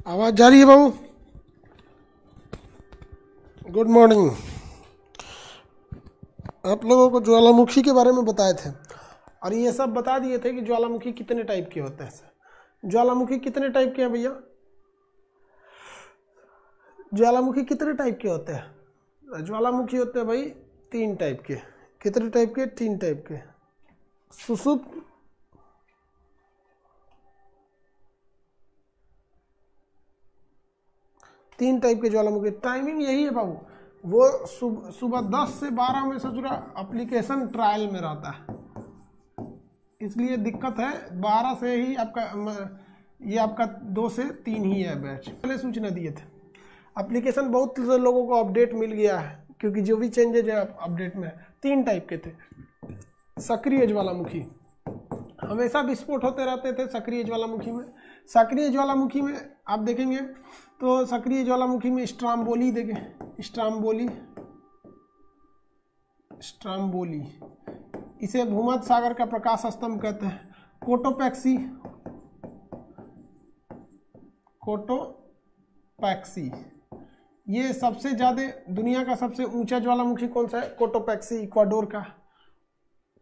आवाज जा रही है बाबू? Good morning. आप लोगों को ज्वालामुखी के बारे में बताए थे और ये सब बता दिए थे कि ज्वालामुखी कितने टाइप के होते हैं। ज्वालामुखी कितने टाइप के हैं भैया? ज्वालामुखी कितने टाइप के होते हैं? ज्वालामुखी होते हैं भाई 3 टाइप के। कितने टाइप के? 3 टाइप के। सुसुप्त, तीन टाइप के ज्वालामुखी। टाइमिंग यही है बाबू, वो सुबह 10 से 12 में सचुरा एप्लीकेशन ट्रायल में रहता है, इसलिए दिक्कत है। 12 से ही आपका ये आपका 2 से 3 ही है बैच। पहले सूचना दिए थे। एप्लीकेशन बहुत लोगों को अपडेट मिल गया है क्योंकि जो भी चेंजेज है अपडेट में 3 टाइप के थे। सक्रिय ज्वालामुखी, हमेशा विस्फोट होते रहते थे सक्रिय ज्वालामुखी में। सक्रिय ज्वालामुखी में आप देखेंगे तो सक्रिय ज्वालामुखी में स्ट्राम्बोली देखें, स्ट्राम्बोली, इसे भूमध्य सागर का प्रकाश स्तंभ कहते हैं। कोटोपैक्सी, ये सबसे ज्यादा दुनिया का सबसे ऊंचा ज्वालामुखी कौन सा है? कोटोपैक्सी, इक्वाडोर का।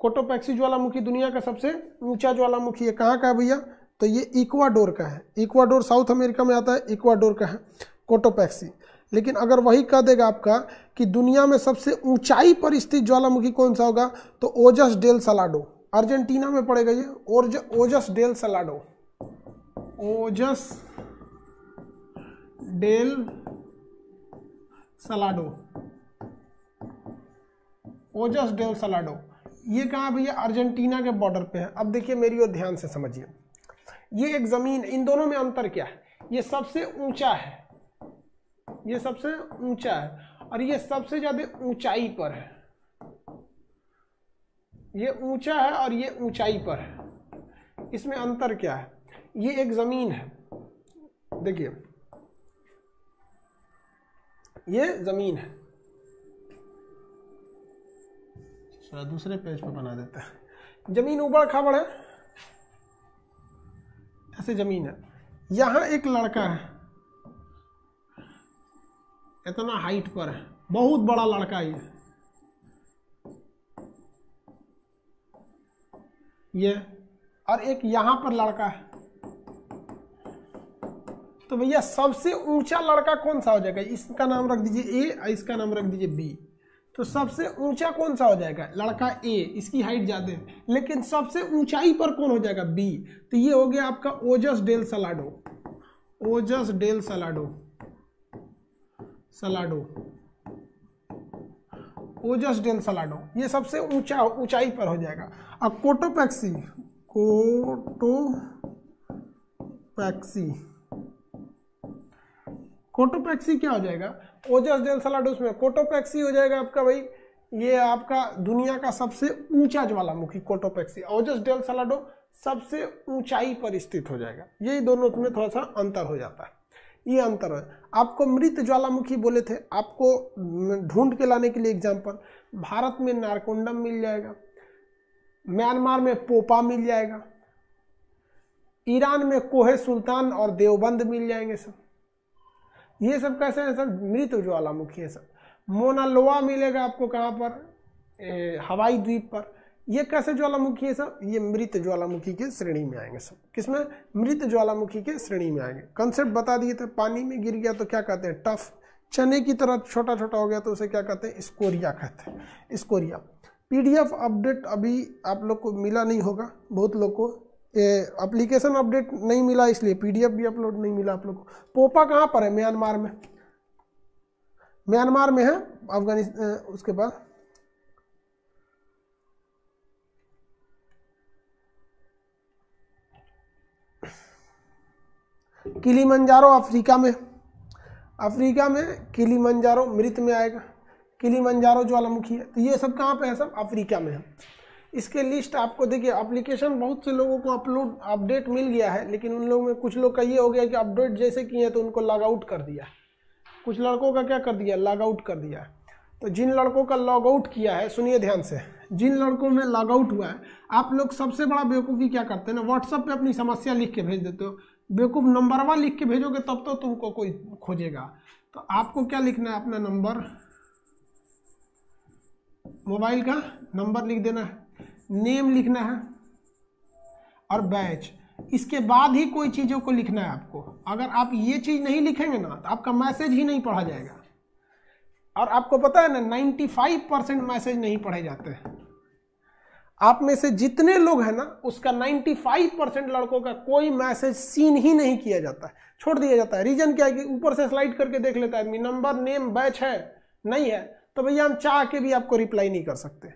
कोटोपैक्सी ज्वालामुखी दुनिया का सबसे ऊंचा ज्वालामुखी है। कहाँ का है भैया? तो ये इक्वाडोर का है। इक्वाडोर साउथ अमेरिका में आता है, इक्वाडोर का है कोटोपैक्सी। लेकिन अगर वही कह देगा आपका कि दुनिया में सबसे ऊंचाई पर स्थित ज्वालामुखी कौन सा होगा, तो ओजस डेल सलाडो, अर्जेंटीना में पड़ेगा ये। ओजस डेल सलाडो, ओजस डेल सलाडो, ओजस डेल सलाडो। ये कहाँ भैया? अर्जेंटीना के बॉर्डर पे है। अब देखिए मेरी ओर ध्यान से समझिए, ये एक जमीन, इन दोनों में अंतर क्या है? ये सबसे ऊंचा है, ये सबसे ऊंचा है और ये सबसे ज्यादा ऊंचाई पर है। ये ऊंचा है और ये ऊंचाई पर है। इसमें अंतर क्या है? ये एक जमीन है, देखिए ये जमीन है। थोड़ा दूसरे पेज पर बना देते हैं। जमीन ऊबड़ खाबड़ है, ऐसे जमीन है। यहां एक लड़का है, इतना हाइट पर है, बहुत बड़ा लड़का ये और एक यहां पर लड़का है। तो भैया सबसे ऊंचा लड़का कौन सा हो जाएगा? इसका नाम रख दीजिए ए और इसका नाम रख दीजिए बी। तो सबसे ऊंचा कौन सा हो जाएगा? लड़का ए, इसकी हाइट ज्यादा है, लेकिन सबसे ऊंचाई पर कौन हो जाएगा? बी। तो ये हो गया आपका ओजस डेल सलाडो, ओजस डेल सलाडो, ओजस डेल सलाडो, ये सबसे ऊंचाई पर हो जाएगा। अब कोटोपैक्सी, कोटोपैक्सी क्या हो जाएगा? ओजस डेल सलाडोस में कोटोपैक्सी हो जाएगा आपका भाई, ये आपका दुनिया का सबसे ऊंचा ज्वालामुखी कोटोपैक्सी। ओजस डेल सलाडो सबसे ऊंचाई पर स्थित हो जाएगा। यही दोनों में थोड़ा सा अंतर हो जाता है, ये अंतर है। आपको मृत ज्वालामुखी बोले थे, आपको ढूंढ के लाने के लिए एग्जाम्पल, भारत में नारकोंडम मिल जाएगा, म्यांमार में पोपा मिल जाएगा, ईरान में कोहे सुल्तान और देवबंद मिल जाएंगे सब। ये सब कैसे है सर? मृत ज्वालामुखी है सब। मोनालोआ मिलेगा आपको कहाँ पर? हवाई द्वीप पर। ये कैसे ज्वालामुखी है सब? ये मृत ज्वालामुखी के श्रेणी में आएंगे सब। किसमें? मृत ज्वालामुखी के श्रेणी में आएंगे। कंसेप्ट बता दिए थे, पानी में गिर गया तो क्या कहते हैं? टफ। चने की तरह छोटा छोटा हो गया तो उसे क्या कहते हैं? स्कोरिया कहते हैं, स्कोरिया। PDF अपडेट अभी आप लोग को मिला नहीं होगा, बहुत लोग को एप्लीकेशन अपडेट नहीं मिला, इसलिए PDF भी अपलोड नहीं मिला आप लोग को। पोपा कहाँ पर है? म्यांमार में, म्यांमार में है, अफगानिस्तान। उसके बाद किलीमंजारो अफ्रीका में, अफ्रीका में किलीमंजारो मृत में आएगा, किलीमंजारो ज्वालामुखी है। तो ये सब कहाँ पे है? सब अफ्रीका में है। इसके लिस्ट आपको देखिए, एप्लीकेशन बहुत से लोगों को अपडेट मिल गया है, लेकिन उन लोगों में कुछ लोग का ये हो गया कि अपडेट जैसे किए तो उनको लॉग आउट कर दिया। कुछ लड़कों का क्या कर दिया? लॉग आउट कर दिया। तो जिन लड़कों का लॉग आउट किया है, सुनिए ध्यान से, जिन लड़कों में लॉग आउट हुआ है, आप लोग सबसे बड़ा बेवकूफ़ी क्या करते हैं ना, व्हाट्सएप पे अपनी समस्या लिख के भेज देते हो। बेवकूफ़ नंबरवा लिख के भेजोगे तब तो तुमको कोई खोजेगा। तो आपको क्या लिखना है, अपना नंबर, मोबाइल का नंबर लिख देना है, नेम लिखना है और बैच। इसके बाद ही कोई चीज़ों को लिखना है आपको। अगर आप ये चीज़ नहीं लिखेंगे ना तो आपका मैसेज ही नहीं पढ़ा जाएगा। और आपको पता है ना 95% मैसेज नहीं पढ़े जाते हैं। आप में से जितने लोग हैं ना उसका 95% लड़कों का कोई मैसेज सीन ही नहीं किया जाता है, छोड़ दिया जाता है। रीजन क्या है कि ऊपर से स्लाइड करके देख लेता है आदमी, नंबर नेम बैच है नहीं है तो भैया हम चाह के भी आपको रिप्लाई नहीं कर सकते।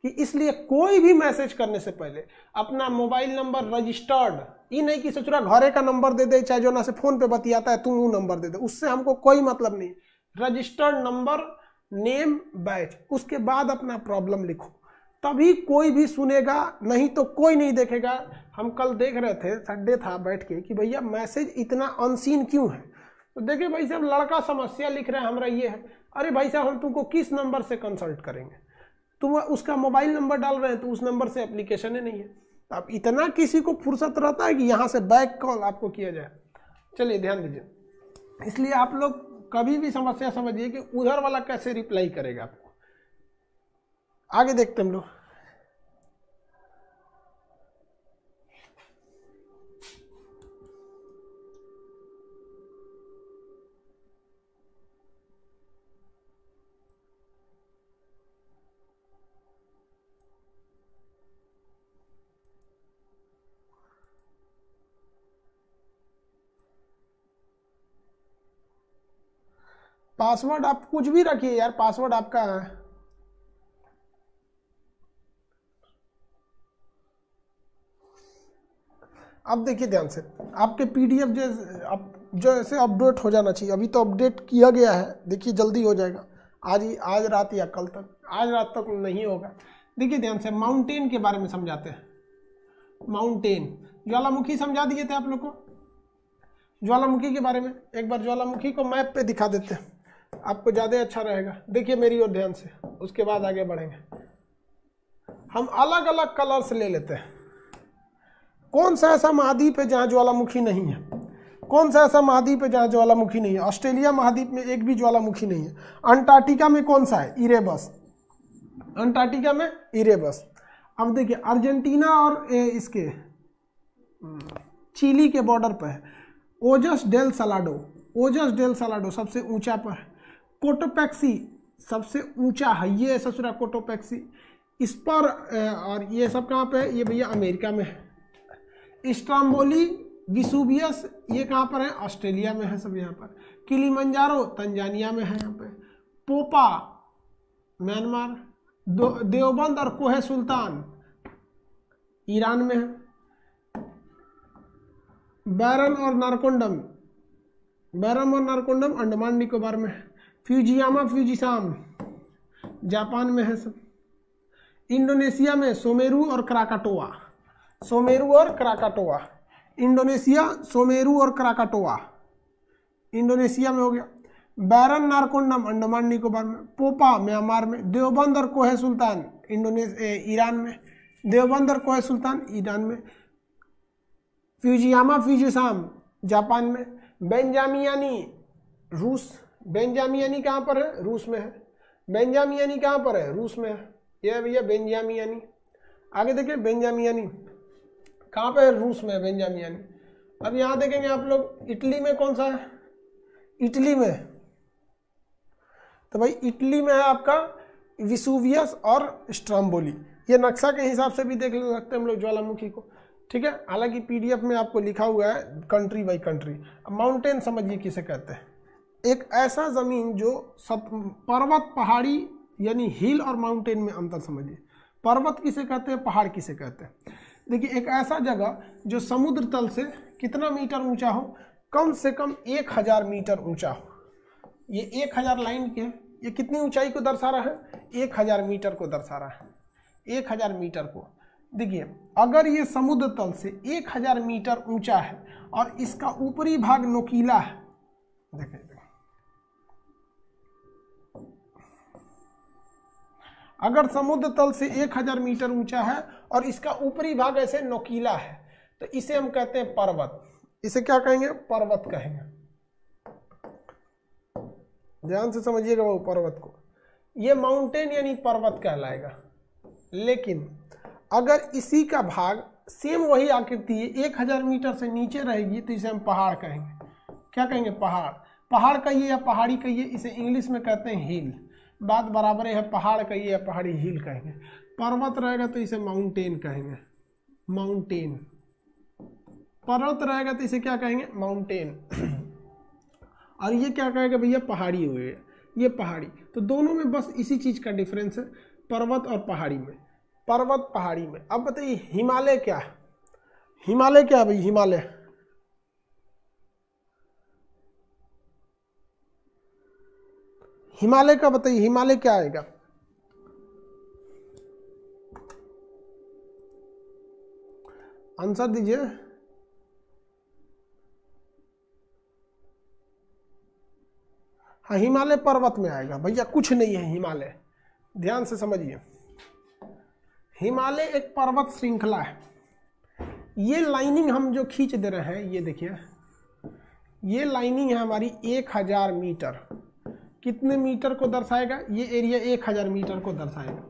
कि इसलिए कोई भी मैसेज करने से पहले अपना मोबाइल नंबर रजिस्टर्ड, ये नहीं कि ससुरा घरे का नंबर दे दे, चाहे जो ना से फोन पे बतियाता है तुम वो नंबर दे दे, उससे हमको कोई मतलब नहीं। रजिस्टर्ड नंबर, नेम, बैच, उसके बाद अपना प्रॉब्लम लिखो, तभी कोई भी सुनेगा, नहीं तो कोई नहीं देखेगा। हम कल देख रहे थे, संडे था, बैठ के कि भैया मैसेज इतना अनसीन क्यों है। तो देखिए भाई साहब, लड़का समस्या लिख रहा है हमारा ये है, अरे भाई साहब हम तुमको किस नंबर से कंसल्ट करेंगे, तुम उसका मोबाइल नंबर डाल रहे हैं तो उस नंबर से एप्लीकेशन ही नहीं है। अब इतना किसी को फुर्सत रहता है कि यहाँ से बैक कॉल आपको किया जाए। चलिए ध्यान दीजिए, इसलिए आप लोग कभी भी समस्या समझिए कि उधर वाला कैसे रिप्लाई करेगा आपको। आगे देखते हम लोग। पासवर्ड आप कुछ भी रखिए यार, पासवर्ड आपका है। अब देखिए ध्यान से, आपके पीडीएफ जैसे अपडेट हो जाना चाहिए। अभी तो अपडेट किया गया है, देखिए जल्दी हो जाएगा, आज रात या कल तक, आज रात तक नहीं होगा। देखिए ध्यान से, माउंटेन के बारे में समझाते हैं। माउंटेन, ज्वालामुखी समझा दिए थे आप लोग को, ज्वालामुखी के बारे में। एक बार ज्वालामुखी को मैप पे दिखा देते हैं, आपको ज़्यादा अच्छा रहेगा। देखिए मेरी ओर ध्यान से, उसके बाद आगे बढ़ेंगे। हम अलग अलग कलर्स ले लेते हैं। कौन सा ऐसा महाद्वीप है जहाँ ज्वालामुखी नहीं है, कौन सा ऐसा महाद्वीप है जहाँ ज्वालामुखी नहीं है। ऑस्ट्रेलिया महाद्वीप में एक भी ज्वालामुखी नहीं है। अंटार्कटिका में कौन सा है, इरेबस, अंटार्कटिका में इरेबस। अब देखिए अर्जेंटीना और इसके चिली के बॉर्डर पर है ओजस डेल सलाडो, ओजस डेल सलाडो सबसे ऊंचा पर है। कोटोपैक्सी सबसे ऊंचा है, ये ससुरा कोटोपैक्सी। इस पर और ये सब कहाँ पे है, ये भैया अमेरिका में है। स्ट्राम्बोली, विसुवियस ये कहाँ पर है, ऑस्ट्रेलिया में है सब यहाँ पर। किलिमंजारो तंजानिया में है यहाँ पे। पोपा म्यांमार, देवबंद और कोहे सुल्तान ईरान में है। बैरन और नारकोंडम, बैरम और नारकोंडम अंडमान निकोबार में है। फ्यूजियामा फ्यूजिसाम जापान में है सब। इंडोनेशिया में सोमेरू और क्राकाटोआ, सोमेरू और क्राकाटोआ, इंडोनेशिया सोमेरू और क्राकाटोआ इंडोनेशिया में हो गया। बैरन नारकोंडम अंडमान निकोबार में। पोपा म्यांमार में। देवबंद और कोहे सुल्तान ईरान में, देवबंद और कोहे सुल्तान ईरान में। फ्यूजियामा फ्यूजिसाम जापान में। बेंजामियानी रूस, बेंजामियानी कहाँ पर है, रूस में है। बेंजामियानी कहाँ पर है, रूस में है। यह भैया बेंजामियानी। आगे देखिए बेंजामियानी कहाँ पे है, रूस में है बेंजामियानी। अब यहाँ देखेंगे आप लोग, इटली में कौन सा है, इटली में, तो भाई इटली में है आपका विसुवियस और स्ट्राम्बोली। ये नक्शा के हिसाब से भी देख सकते हैं हम लोग ज्वालामुखी को, ठीक है। हालांकि पीडीएफ में आपको लिखा हुआ है कंट्री बाई कंट्री। माउंटेन समझिए किसे कहते हैं, एक ऐसा जमीन जो पर्वत पहाड़ी यानी हिल और माउंटेन में अंतर समझिए। पर्वत किसे कहते हैं, पहाड़ किसे कहते हैं। देखिए एक ऐसा जगह जो समुद्र तल से कितना मीटर ऊंचा हो, कम से कम 1000 मीटर ऊंचा हो। ये 1000 लाइन के, ये कितनी ऊंचाई को दर्शा रहा है, 1000 मीटर को दर्शा रहा है, 1000 मीटर को। देखिए अगर ये समुद्र तल से 1000 मीटर ऊंचा है और इसका ऊपरी भाग नोकीला है, देखिए अगर समुद्र तल से 1000 मीटर ऊंचा है और इसका ऊपरी भाग ऐसे नोकीला है तो इसे हम कहते हैं पर्वत। इसे क्या कहेंगे? पर्वत कहेंगे। ध्यान से समझिएगा वो पर्वत को, ये माउंटेन यानी पर्वत कहलाएगा। लेकिन अगर इसी का भाग सेम वही आकृति है 1000 मीटर से नीचे रहेगी तो इसे हम पहाड़ कहेंगे। क्या कहेंगे? पहाड़। पहाड़ कहिए या पहाड़ी कहिए, इसे इंग्लिश में कहते हैं हिल। बात बराबर है, पहाड़ कहिए या पहाड़ी हिल कहेंगे। पर्वत रहेगा तो इसे माउंटेन कहेंगे, माउंटेन। पर्वत रहेगा तो इसे क्या कहेंगे? माउंटेन। और ये क्या कहेगा भैया? पहाड़ी हुए, ये पहाड़ी। तो दोनों में बस इसी चीज का डिफरेंस है, पर्वत और पहाड़ी में। पर्वत पहाड़ी में। अब बताइए हिमालय क्या है? हिमालय क्या है भाई? हिमालय हिमालय का बताइए, हिमालय क्या आएगा? आंसर दीजिए। हाँ, हिमालय पर्वत में आएगा भैया, कुछ नहीं है हिमालय। ध्यान से समझिए, हिमालय एक पर्वत श्रृंखला है। ये लाइनिंग हम जो खींच दे रहे हैं, ये देखिए, ये लाइनिंग है हमारी 1000 मीटर। कितने मीटर को दर्शाएगा? ये एरिया 1000 मीटर को दर्शाएगा।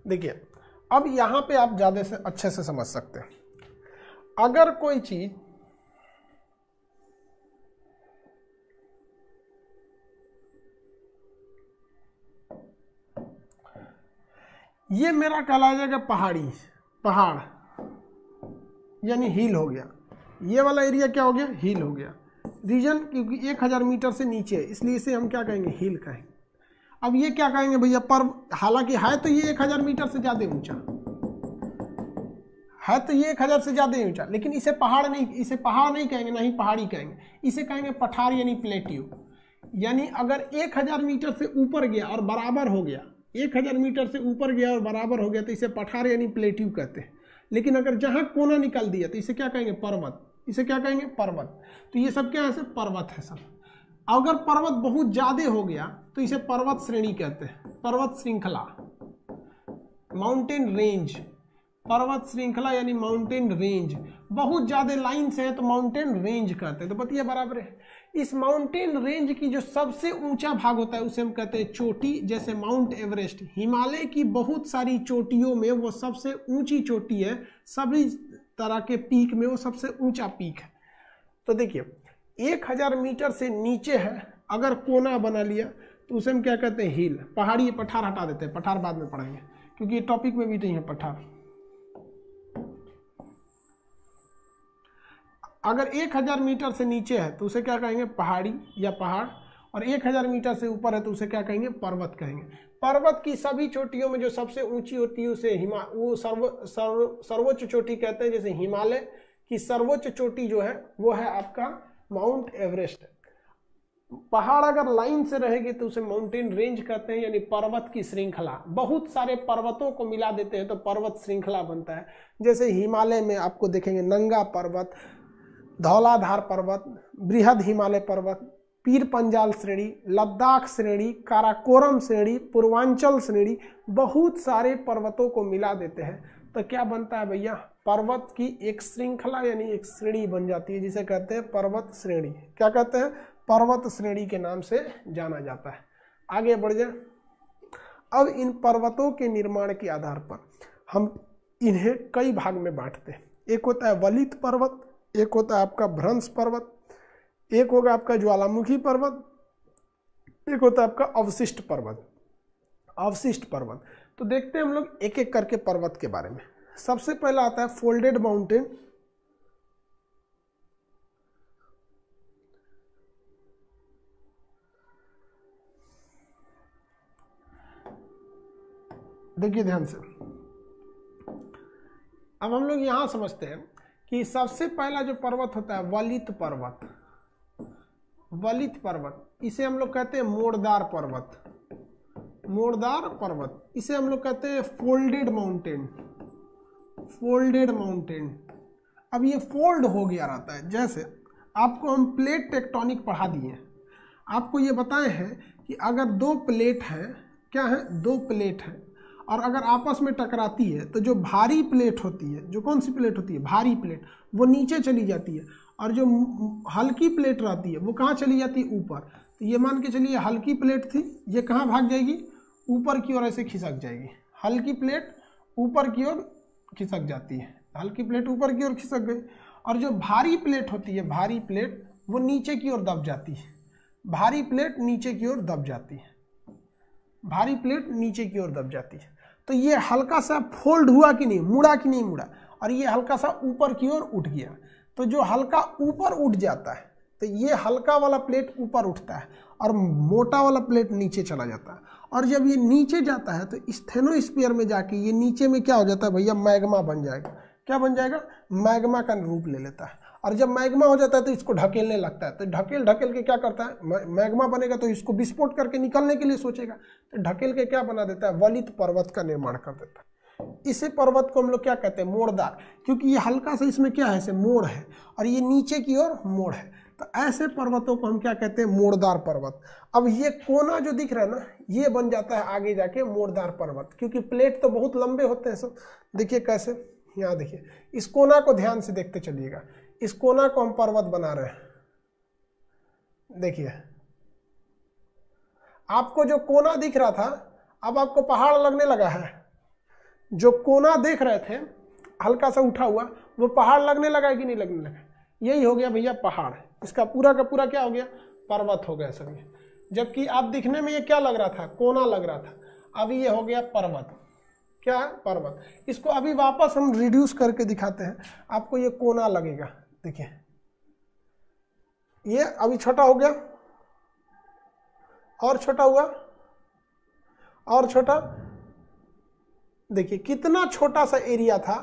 देखिए, अब यहां पे आप ज्यादा से अच्छे से समझ सकते हैं। अगर कोई चीज ये मेरा कहला जाएगा पहाड़ी, पहाड़ यानी हिल हो गया। ये वाला एरिया क्या हो गया? हिल हो गया। रीजन क्योंकि 1000 मीटर से नीचे है, इसलिए इसे हम क्या कहेंगे? हिल कहेंगे। अब ये क्या कहेंगे भैया? पर्व। हालांकि है तो ये 1000 मीटर से ज्यादा ऊंचा है, तो ये 1000 से ज्यादा ऊंचा, लेकिन इसे पहाड़ नहीं, इसे पहाड़ नहीं कहेंगे, ना ही पहाड़ी कहेंगे, इसे कहेंगे पठार यानी प्लेट्यू। यानी अगर 1000 मीटर से ऊपर गया और बराबर हो गया, 1000 मीटर से ऊपर गया और बराबर हो गया तो इसे पठार यानी प्लेट्यू कहते हैं। लेकिन अगर जहां कोना निकल दिया तो इसे क्या कहेंगे? पर्वत। इसे क्या कहेंगे? पर्वत। तो ये सब क्या है? सब पर्वत है सब। अगर पर्वत बहुत ज्यादा हो गया तो इसे पर्वत श्रेणी कहते हैं, पर्वत श्रृंखला, माउंटेन रेंज। पर्वत श्रृंखला यानी माउंटेन रेंज। बहुत ज्यादा लाइन से है तो माउंटेन रेंज कहते हैं। तो बताइए बराबर है। इस माउंटेन रेंज की जो सबसे ऊंचा भाग होता है उसे हम कहते हैं चोटी। जैसे माउंट एवरेस्ट, हिमालय की बहुत सारी चोटियों में वो सबसे ऊंची चोटी है, सभी तरह के पीक में वो सबसे ऊंचा पीक है। तो देखिए 1000 मीटर से नीचे है, अगर कोना बना लिया तो उसे हम क्या कहते हैं? हिल। पहाड़ी, पठार हटा देते हैं, पठार बाद में पढ़ेंगे क्योंकि ये टॉपिक में भी नहीं है पठार। अगर 1000 मीटर से नीचे है तो उसे क्या कहेंगे? पहाड़ी या पहाड़। और 1000 मीटर से ऊपर है तो उसे क्या कहेंगे? पर्वत कहेंगे। पर्वत की सभी चोटियों में जो सबसे ऊंची होती है उसे वो सर्वोच्च चोटी कहते हैं। जैसे हिमालय की सर्वोच्च चोटी जो है वो है आपका माउंट एवरेस्ट। पहाड़ अगर लाइन से रहेगी तो उसे माउंटेन रेंज कहते हैं, यानी पर्वत की श्रृंखला। बहुत सारे पर्वतों को मिला देते हैं तो पर्वत श्रृंखला बनता है। जैसे हिमालय में आपको देखेंगे नंगा पर्वत, धौलाधार पर्वत, बृहद हिमालय पर्वत, पीर पंजाल श्रेणी, लद्दाख श्रेणी, काराकोरम श्रेणी, पूर्वांचल श्रेणी, बहुत सारे पर्वतों को मिला देते हैं तो क्या बनता है भैया? पर्वत की एक श्रृंखला यानी एक श्रेणी बन जाती है, जिसे कहते हैं पर्वत श्रेणी। क्या कहते हैं? पर्वत श्रेणी के नाम से जाना जाता है। आगे बढ़ जाए। अब इन पर्वतों के निर्माण के आधार पर हम इन्हें कई भाग में बांटते हैं। एक होता है वलित पर्वत, एक होता है आपका भ्रंश पर्वत, एक होगा आपका ज्वालामुखी पर्वत, एक होता है आपका अवशिष्ट पर्वत। अवशिष्ट पर्वत तो देखते हैं हम लोग एक एक करके पर्वत के बारे में। सबसे पहला आता है फोल्डेड माउंटेन। देखिए ध्यान से, अब हम लोग यहां समझते हैं कि सबसे पहला जो पर्वत होता है वलित पर्वत। वलित पर्वत इसे हम लोग कहते हैं मोड़दार पर्वत। मोड़दार पर्वत इसे हम लोग कहते हैं फोल्डेड माउंटेन। Folded mountain. अब ये फोल्ड हो गया रहता है, जैसे आपको हम प्लेट टेक्टोनिक पढ़ा दिए, आपको ये बताए हैं कि अगर दो प्लेट हैं, क्या है, दो प्लेट हैं, और अगर आपस में टकराती है तो जो भारी प्लेट होती है, जो कौन सी प्लेट होती है, भारी प्लेट, वो नीचे चली जाती है, और जो हल्की प्लेट रहती है वो कहाँ चली जाती है, ऊपर। तो ये मान के चलिए हल्की प्लेट थी, ये कहाँ भाग जाएगी, ऊपर की ओर ऐसे खिसक जाएगी। हल्की प्लेट ऊपर की ओर खिसक जाती है, हल्की प्लेट ऊपर की ओर खिसक गई, और जो भारी प्लेट होती है, भारी प्लेट, वो नीचे की ओर दब जाती है। भारी प्लेट नीचे की ओर दब जाती है, भारी प्लेट नीचे की ओर दब जाती है। तो ये हल्का सा फोल्ड हुआ कि नहीं, मुड़ा कि नहीं मुड़ा, और ये हल्का सा ऊपर की ओर उठ गया। तो जो हल्का ऊपर उठ जाता है, तो ये हल्का वाला प्लेट ऊपर उठता है और मोटा वाला प्लेट नीचे चला जाता है। और जब ये नीचे जाता है तो स्टेनोस्फीयर में जाके ये नीचे में क्या हो जाता है भैया, मैग्मा बन जाएगा। क्या बन जाएगा, मैग्मा का रूप ले लेता है। और जब मैग्मा हो जाता है तो इसको ढकेलने लगता है, तो ढकेल के क्या करता है, मैग्मा बनेगा तो इसको विस्फोट करके निकलने के लिए सोचेगा, तो ढकेल के क्या बना देता है, वलित पर्वत का निर्माण कर देता है। इसे पर्वत को हम लोग क्या कहते हैं, मोड़दार, क्योंकि ये हल्का सा इसमें क्या है, मोड़ है, और ये नीचे की ओर मोड़ है। तो ऐसे पर्वतों को हम क्या कहते हैं, मोड़दार पर्वत। अब ये कोना जो दिख रहा है ना, ये बन जाता है आगे जाके मोड़दार पर्वत, क्योंकि प्लेट तो बहुत लंबे होते हैं सब। देखिए कैसे, यहाँ देखिए, इस कोना को ध्यान से देखते चलिएगा, इस कोना को हम पर्वत बना रहे हैं। देखिए आपको जो कोना दिख रहा था, अब आपको पहाड़ लगने लगा है। जो कोना देख रहे थे हल्का सा उठा हुआ, वो पहाड़ लगने लगा है कि नहीं लगने लगा, यही हो गया भैया पहाड़। इसका पूरा का पूरा क्या हो गया, पर्वत हो गया सभी। जबकि आप दिखने में ये क्या लग रहा था, कोना लग रहा था, अभी ये हो गया पर्वत। क्या है, पर्वत। इसको अभी वापस हम रिड्यूस करके दिखाते हैं, आपको ये कोना लगेगा। देखिए ये अभी छोटा हो गया, और छोटा हुआ, और छोटा। देखिए कितना छोटा सा एरिया था,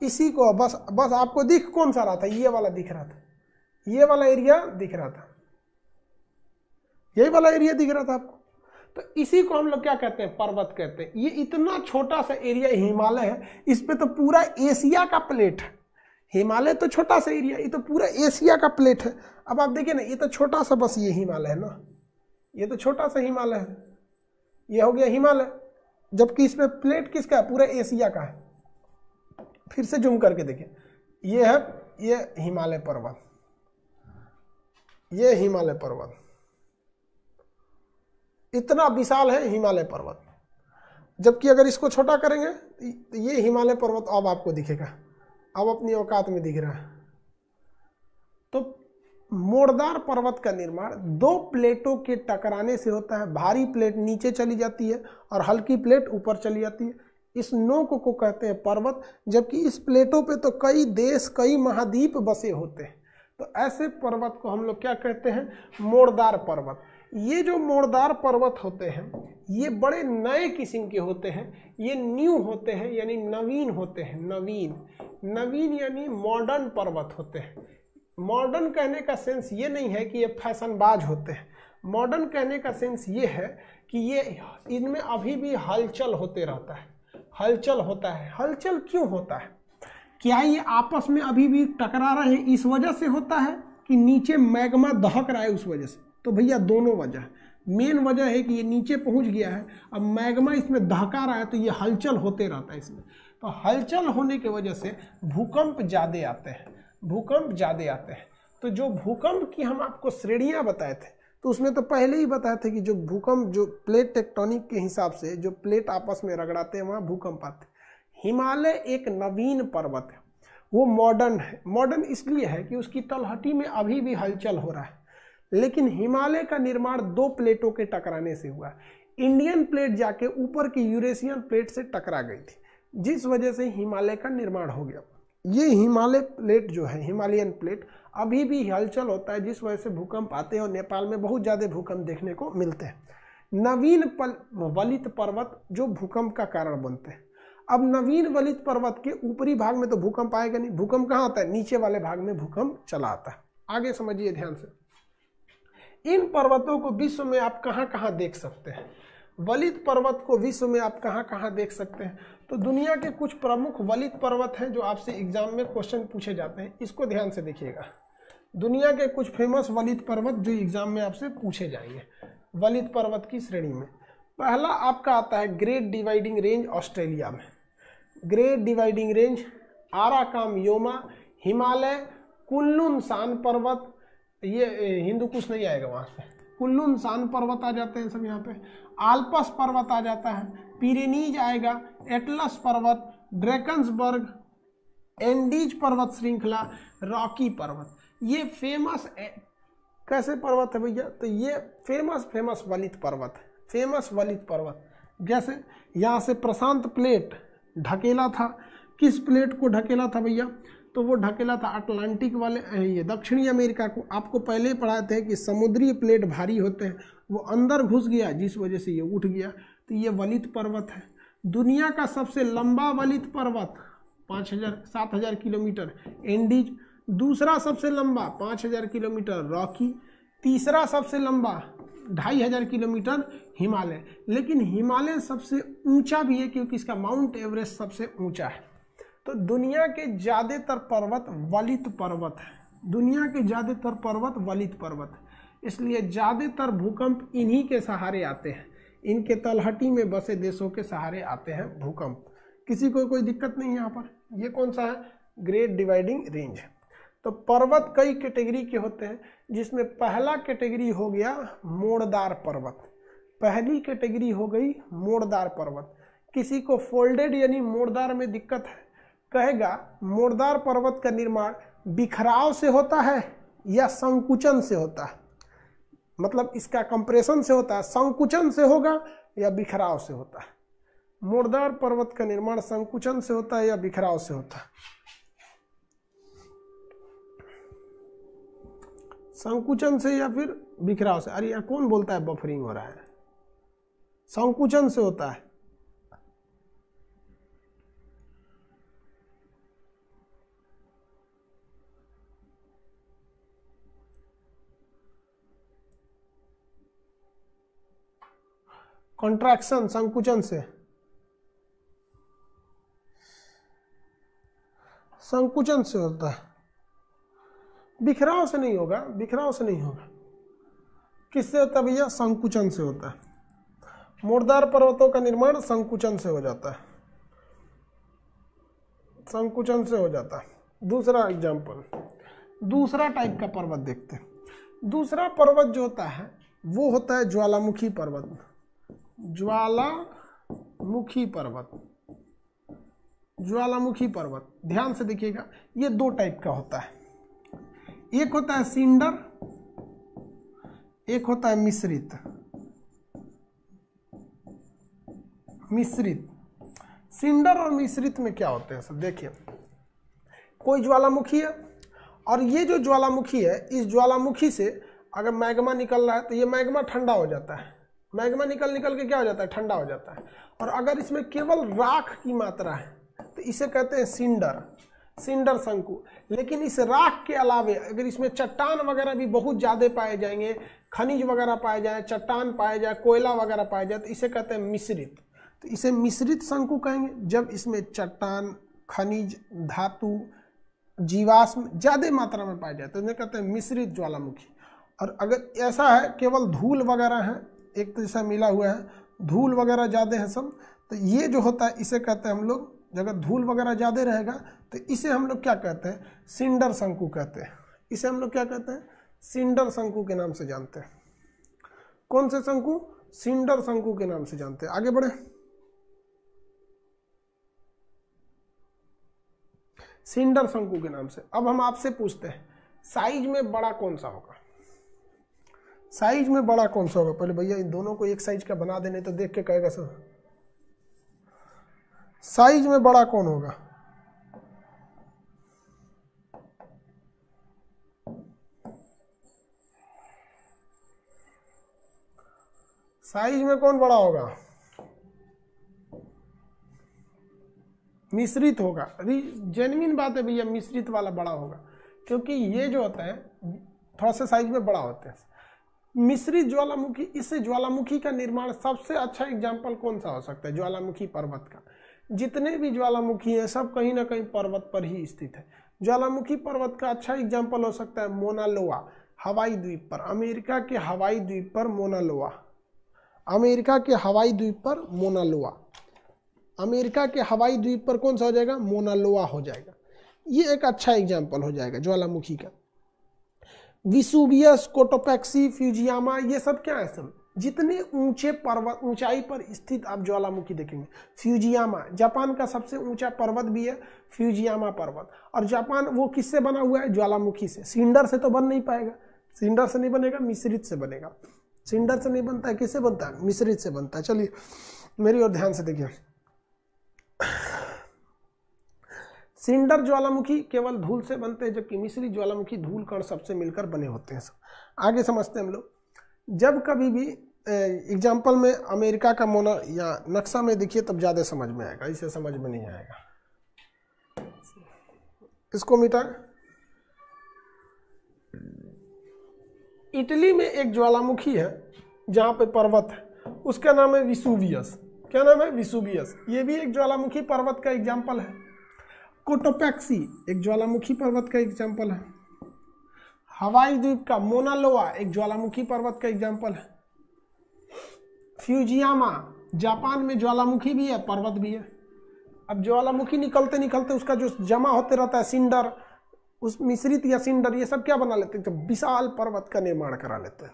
इसी को बस आपको दिख कौन सा रहा था, ये वाला दिख रहा था, ये वाला एरिया दिख रहा था, यही वाला एरिया दिख रहा था आपको। तो इसी को हम लोग क्या कहते हैं, पर्वत कहते हैं। ये इतना छोटा सा एरिया हिमालय है, इस पे तो पूरा एशिया का प्लेट है। हिमालय तो छोटा सा एरिया, ये तो पूरा एशिया का प्लेट है। अब आप देखिए ना, ये तो छोटा सा बस ये हिमालय है ना, ये तो छोटा सा हिमालय है, ये हो गया हिमालय, जबकि इसमें प्लेट किसका है, पूरा एशिया का है। फिर से जूम करके देखिए, ये है, ये हिमालय पर्वत, ये हिमालय पर्वत, इतना विशाल है हिमालय पर्वत। जबकि अगर इसको छोटा करेंगे तो ये हिमालय पर्वत अब आपको दिखेगा, अब अपनी औकात में दिख रहा है। तो मोड़दार पर्वत का निर्माण दो प्लेटों के टकराने से होता है। भारी प्लेट नीचे चली जाती है और हल्की प्लेट ऊपर चली जाती है। इस नोक को कहते हैं पर्वत, जबकि इस प्लेटों पे तो कई देश, कई महाद्वीप बसे होते हैं। तो ऐसे पर्वत को हम लोग क्या कहते हैं, मोड़दार पर्वत। ये जो मोड़दार पर्वत होते हैं, ये बड़े नए किस्म के होते हैं, ये न्यू होते हैं, यानी नवीन होते हैं। नवीन यानी मॉडर्न पर्वत होते हैं। मॉडर्न कहने का सेंस ये नहीं है कि ये फैशनबाज होते हैं। मॉडर्न कहने का सेंस ये है कि ये इनमें अभी भी हलचल होते रहता है, हलचल होता है। हलचल क्यों होता है, क्या ये आपस में अभी भी टकरा रहे हैं इस वजह से होता है, कि नीचे मैग्मा दहक रहा है उस वजह से? तो भैया दोनों वजह है। मेन वजह है कि ये नीचे पहुंच गया है, अब मैग्मा इसमें दहका रहा है, तो ये हलचल होते रहता है इसमें। तो हलचल होने की वजह से भूकंप ज़्यादा आते हैं, भूकंप ज़्यादा आते हैं। तो जो भूकंप की हम आपको श्रेणियाँ बताए थे, तो उसमें तो पहले ही बताए थे कि जो भूकंप, जो प्लेट टेक्टोनिक के हिसाब से जो प्लेट आपस में रगड़ाते हैं, वहाँ भूकंप आते हैं। हिमालय एक नवीन पर्वत है, वो मॉडर्न है। मॉडर्न इसलिए है कि उसकी तलहटी में अभी भी हलचल हो रहा है। लेकिन हिमालय का निर्माण दो प्लेटों के टकराने से हुआ। इंडियन प्लेट जाके ऊपर की यूरेशियन प्लेट से टकरा गई थी, जिस वजह से हिमालय का निर्माण हो गया। ये हिमालय प्लेट जो है, हिमालयन प्लेट, अभी भी हलचल होता है, जिस वजह से भूकंप आते हैं और नेपाल में बहुत ज़्यादा भूकंप देखने को मिलते हैं। नवीन वलित पर्वत जो भूकंप का कारण बनते हैं। अब नवीन वलित पर्वत के ऊपरी भाग में तो भूकंप आएगा नहीं, भूकंप कहाँ आता है, नीचे वाले भाग में भूकंप चला आता है। आगे समझिए ध्यान से, इन पर्वतों को विश्व में आप कहाँ कहाँ देख सकते हैं। वलित पर्वत को विश्व में आप कहाँ कहाँ देख सकते हैं, तो दुनिया के कुछ प्रमुख वलित पर्वत हैं जो आपसे एग्जाम में क्वेश्चन पूछे जाते हैं, इसको ध्यान से देखिएगा। दुनिया के कुछ फेमस वलित पर्वत जो एग्जाम में आपसे पूछे जाएंगे वलित पर्वत की श्रेणी में। पहला आपका आता है ग्रेट डिवाइडिंग रेंज ऑस्ट्रेलिया में। Great Dividing Range, Arakan Yoma, Himalaya, Kunlun Shan पर्वत, ये हिंदू कुछ नहीं आएगा वहाँ पे, कुनलुन सान पर्वत आ जाते हैं सब यहाँ पे, आल्पस पर्वत आ जाता है, पिरेनीज आएगा, एटलस पर्वत, ड्रैकन्सबर्ग, एंडीज पर्वत श्रृंखला, रॉकी पर्वत। ये फेमस कैसे पर्वत है भैया? तो ये फेमस वलित पर्वत है, फेमस वलित पर्वत। जैसे यहाँ से प्रशांत प्लेट ढकेला था, किस प्लेट को ढकेला था भैया? तो वो ढकेला था अटलांटिक वाले ये दक्षिणी अमेरिका को। आपको पहले ही पढ़ाए थे कि समुद्री प्लेट भारी होते हैं, वो अंदर घुस गया जिस वजह से ये उठ गया, तो ये वलित पर्वत है। दुनिया का सबसे लंबा वलित पर्वत 7,000 किलोमीटर एंडीज, दूसरा सबसे लंबा 5,000 किलोमीटर रॉकी, तीसरा सबसे लंबा 2,500 किलोमीटर हिमालय। लेकिन हिमालय सबसे ऊंचा भी है क्योंकि इसका माउंट एवरेस्ट सबसे ऊंचा है। तो दुनिया के ज़्यादातर पर्वत वलित पर्वत है, दुनिया के ज़्यादातर पर्वत वलित पर्वत है। इसलिए ज़्यादातर भूकंप इन्हीं के सहारे आते हैं, इनके तलहटी में बसे देशों के सहारे आते हैं भूकंप। किसी को कोई दिक्कत नहीं है यहाँ पर। ये कौन सा है? Great Dividing range. तो पर्वत कई कैटेगरी के होते हैं, जिसमें पहला कैटेगरी हो गया मोड़दार पर्वत। पहली कैटेगरी हो गई मोड़दार पर्वत। किसी को फोल्डेड यानी मोड़दार में दिक्कत है, कहेगा मोड़दार पर्वत का निर्माण बिखराव से होता है या संकुचन से होता है, मतलब इसका कंप्रेशन से होता है, संकुचन से होगा या बिखराव से होता है। मोड़दार पर्वत का निर्माण संकुचन से होता है या बिखराव से होता है? संकुचन से या फिर बिखराव से? अरे यार कौन बोलता है बफरिंग हो रहा है? संकुचन से होता है। कॉन्ट्रैक्शन संकुचन से, संकुचन से होता है, बिखराव से नहीं होगा, बिखराव से नहीं होगा। किससे होता है भैया? संकुचन से होता है। मोड़दार पर्वतों का निर्माण संकुचन से हो जाता है, संकुचन से हो जाता है। दूसरा एग्जाम्पल, दूसरा टाइप का पर्वत देखते हैं। दूसरा पर्वत जो होता है वो होता है ज्वालामुखी पर्वत। ज्वालामुखी पर्वत, ज्वालामुखी पर्वत ध्यान से देखिएगा, ये दो टाइप का होता है। एक होता है सिंडर, एक होता है मिश्रित। मिश्रित, सिंडर और मिश्रित में क्या होते हैं सब देखिए। कोई ज्वालामुखी है और ये जो ज्वालामुखी है, इस ज्वालामुखी से अगर मैग्मा निकल रहा है तो ये मैग्मा ठंडा हो जाता है। मैग्मा निकल के क्या हो जाता है? ठंडा हो जाता है। और अगर इसमें केवल राख की मात्रा है तो इसे कहते हैं सिंडर, सिंडर शंकु। लेकिन इस राख के अलावे अगर इसमें चट्टान वगैरह भी बहुत ज़्यादा पाए जाएंगे, खनिज वगैरह पाए जाए, चट्टान पाए जाए, कोयला वगैरह पाए जाए, तो इसे कहते हैं मिश्रित। तो इसे मिश्रित शंकु कहेंगे जब इसमें चट्टान, खनिज, धातु, जीवाश्म ज़्यादा मात्रा में पाए जाए तो इन्हें कहते हैं मिश्रित ज्वालामुखी। और अगर ऐसा है केवल धूल वगैरह है, एक तो जैसा मिला हुआ है, धूल वगैरह ज़्यादा है सब, तो ये जो होता है इसे कहते हैं हम लोग, अगर धूल वगैरह ज़्यादा रहेगा तो इसे हम लोग क्या कहते हैं? सिंडर शंकु कहते हैं। इसे हम लोग क्या कहते हैं? सिंडर शंकु के नाम से जानते हैं। कौन से शंकु? सिंडर शंकु के नाम से जानते हैं। आगे बढ़े, सिंडर शंकु के नाम से। अब हम आपसे पूछते हैं साइज में बड़ा कौन सा होगा? साइज में बड़ा कौन सा होगा? पहले भैया इन दोनों को एक साइज का बना देने तो देख के कहेगा सर साइज में बड़ा कौन होगा? साइज में कौन बड़ा होगा? मिश्रित होगा। अभी जेन्युइन बात है भैया, मिश्रित वाला बड़ा होगा, क्योंकि ये जो होता है थोड़ा सा साइज में बड़ा होते हैं। मिश्रित ज्वालामुखी, इससे ज्वालामुखी का निर्माण सबसे अच्छा एग्जाम्पल कौन सा हो सकता है? ज्वालामुखी पर्वत का। जितने भी ज्वालामुखी हैं सब कहीं ना कहीं पर्वत पर ही स्थित है। ज्वालामुखी पर्वत का अच्छा एग्जाम्पल हो सकता है मोना लोआ, हवाई द्वीप पर, अमेरिका के हवाई द्वीप पर मोना लोआ, अमेरिका के हवाई द्वीप पर मोना लोआ, अमेरिका के हवाई द्वीप पर कौन सा हो जाएगा, मोना लोआ हो जाएगा। ये एक अच्छा एग्जाम्पल हो जाएगा ज्वालामुखी का। विसुवियस, कोटोपैक्सी, फ्यूजियामा, ये सब क्या है, सब जितने ऊंचे पर्वत, ऊंचाई पर स्थित आप ज्वालामुखी देखेंगे। फ्यूजियामा जापान का सबसे ऊंचा पर्वत भी है, फ्यूजियामा पर्वत। और जापान वो किससे बना हुआ है, ज्वालामुखी से। सिंडर से तो बन नहीं पाएगा, सिंडर से नहीं बनेगा, मिश्रित से बनेगा। सिंडर से नहीं बनता है, किससे बनता है, मिश्रित से बनता है। चलिए मेरी ओर ध्यान से देखिए, सिंडर ज्वालामुखी केवल धूल से बनते हैं, जबकि मिश्रित ज्वालामुखी धूल कण सबसे मिलकर बने होते हैं। सब आगे समझते हैं हम लोग। जब कभी भी एग्जाम्पल में अमेरिका का मोना या नक्शा में देखिए तब ज़्यादा समझ में आएगा, इसे समझ में नहीं आएगा। इसको मिटा। इटली में एक ज्वालामुखी है जहाँ पे पर्वत है, उसका नाम है विसुवियस। क्या नाम है, विसुवियस। ये भी एक ज्वालामुखी पर्वत का एग्जाम्पल है। कोटोपैक्सी एक ज्वालामुखी पर्वत का एग्जाम्पल है। हवाई द्वीप का मोना लोआ एक ज्वालामुखी पर्वत का एग्जाम्पल है। फ्यूजियामा जापान में ज्वालामुखी भी है, पर्वत भी है। अब ज्वालामुखी निकलते निकलते उसका जो जमा होते रहता है सिंडर, उस मिश्रित या सिंडर, ये सब क्या बना लेते हैं, तो विशाल पर्वत का निर्माण करा लेते हैं।